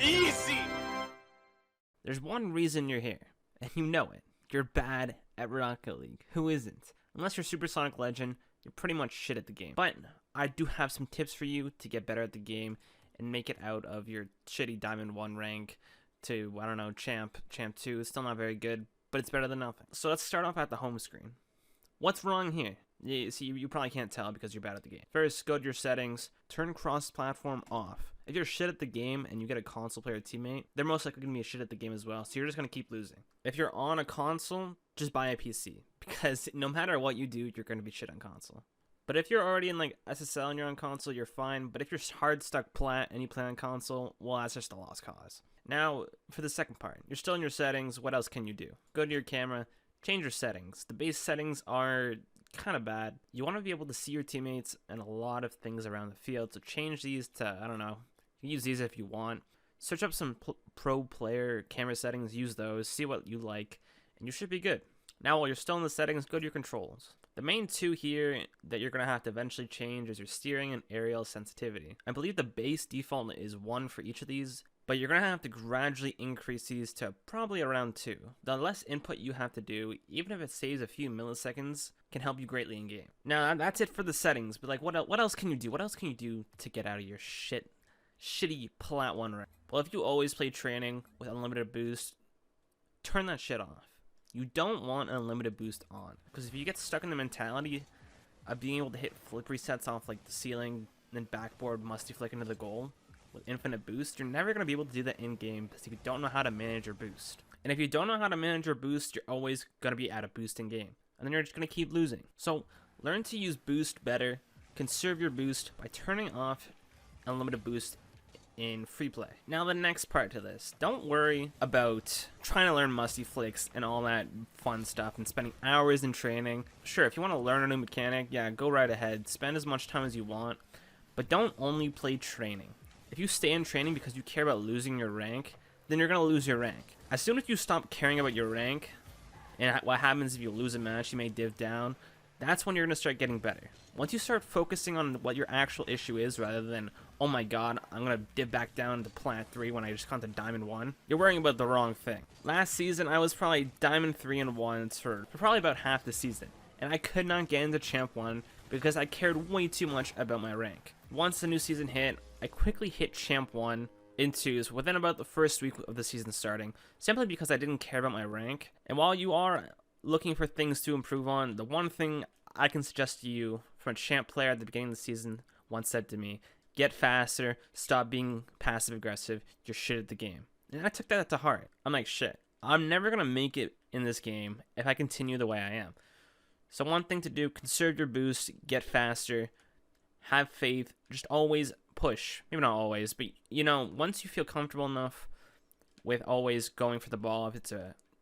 Easy! There's one reason you're here, and you know it. You're bad at Rocket League. Who isn't? Unless you're Supersonic Legend, you're pretty much shit at the game. But I do have some tips for you to get better at the game and make it out of your shitty Diamond 1 rank to, I don't know, Champ 2. It's still not very good, but it's better than nothing. So let's start off at the home screen. What's wrong here? You probably can't tell because you're bad at the game. First, go to your settings, turn cross-platform off. If you're shit at the game and you get a console player teammate, they're most likely going to be a shit at the game as well, so you're just going to keep losing. If you're on a console, just buy a PC, because no matter what you do, you're going to be shit on console. But if you're already in like SSL and you're on console, you're fine. But if you're hard stuck plat and you play on console, well, that's just a lost cause. Now, for the second part, you're still in your settings. What else can you do? Go to your camera, change your settings. The base settings are kind of bad. You want to be able to see your teammates and a lot of things around the field. So change these to, I don't know, you can use these if you want. Search up some pro player camera settings, use those, see what you like, and you should be good. Now, while you're still in the settings, go to your controls. The main two here that you're going to have to eventually change is your steering and aerial sensitivity. I believe the base default is 1 for each of these, but you're going to have to gradually increase these to probably around 2. The less input you have to do, even if it saves a few milliseconds, can help you greatly in game. Now, that's it for the settings, but like, what else can you do? What else can you do to get out of your shitty plat 1 rank? Well, if you always play training with unlimited boost, turn that shit off. You don't want an unlimited boost on, because if you get stuck in the mentality of being able to hit flip resets off like the ceiling and then backboard musty flick into the goal with infinite boost, you're never going to be able to do that in game because you don't know how to manage your boost. And if you don't know how to manage your boost, you're always going to be out of boost in game, and then you're just going to keep losing. So learn to use boost better, conserve your boost by turning off unlimited boost in free play. Now the next part to this, don't worry about trying to learn musty flicks and all that fun stuff and spending hours in training. Sure, if you want to learn a new mechanic, yeah, go right ahead, spend as much time as you want, but don't only play training. If you stay in training because you care about losing your rank, then you're gonna lose your rank. As soon as you stop caring about your rank and what happens if you lose a match, you may div down, that's when you're gonna start getting better. Once you start focusing on what your actual issue is rather than, oh my god, I'm gonna dip back down to plat 3 when I just got to diamond 1, you're worrying about the wrong thing. Last season, I was probably diamond 3 and 1 for probably about half the season, and I could not get into champ 1 because I cared way too much about my rank. Once the new season hit, I quickly hit champ 1 in 2s within about the first week of the season starting, simply because I didn't care about my rank. And while you are looking for things to improve on, the one thing I can suggest to you from a champ player at the beginning of the season once said to me, get faster, stop being passive aggressive, you're shit at the game. And I took that to heart. I'm like, shit, I'm never gonna make it in this game if I continue the way I am. So one thing to do, conserve your boost, get faster, have faith, just always push. Maybe not always, but you know, once you feel comfortable enough with always going for the ball, if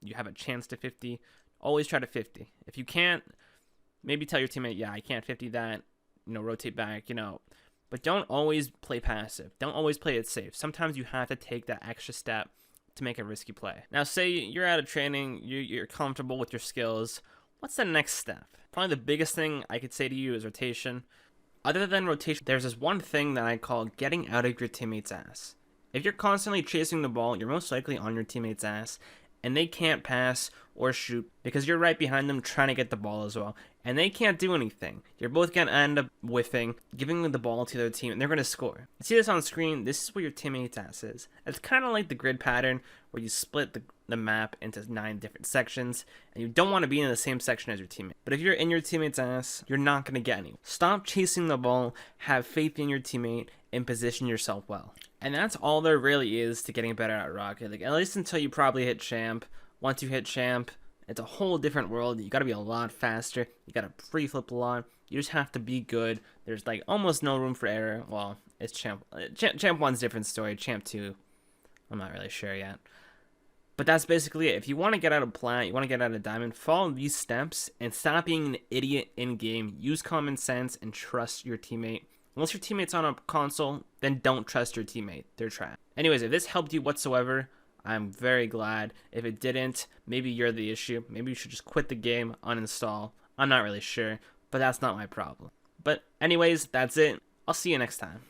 you have a chance to 50, always try to 50. If you can't, maybe tell your teammate, yeah, I can't 50 that, you know, rotate back, you know. But don't always play passive. Don't always play it safe. Sometimes you have to take that extra step to make a risky play. Now, say you're out of training, you're comfortable with your skills. What's the next step? Probably the biggest thing I could say to you is rotation. Other than rotation, there's this one thing that I call getting out of your teammate's ass. If you're constantly chasing the ball, you're most likely on your teammate's ass, and they can't pass or shoot because you're right behind them trying to get the ball as well, and they can't do anything. You're both going to end up whiffing, giving the ball to their team, and they're going to score. You see this on screen? This is where your teammate's ass is. It's kind of like the grid pattern where you split the map into 9 different sections, and you don't want to be in the same section as your teammate. But if you're in your teammate's ass, you're not going to get any. Stop chasing the ball, have faith in your teammate, and position yourself well. And that's all there really is to getting better at Rocket League, at least until you probably hit champ. Once you hit champ, it's a whole different world. You gotta be a lot faster. You gotta pre-flip a lot. You just have to be good. There's like almost no room for error. Well, it's champ 1's different story. Champ 2, I'm not really sure yet. But that's basically it. If you want to get out of plat, you want to get out of diamond, follow these steps and stop being an idiot in game. Use common sense and trust your teammate. Unless your teammate's on a console, then don't trust your teammate. They're trash. Anyways, if this helped you whatsoever, I'm very glad. If it didn't, maybe you're the issue. Maybe you should just quit the game, uninstall. I'm not really sure, but that's not my problem. But anyways, that's it. I'll see you next time.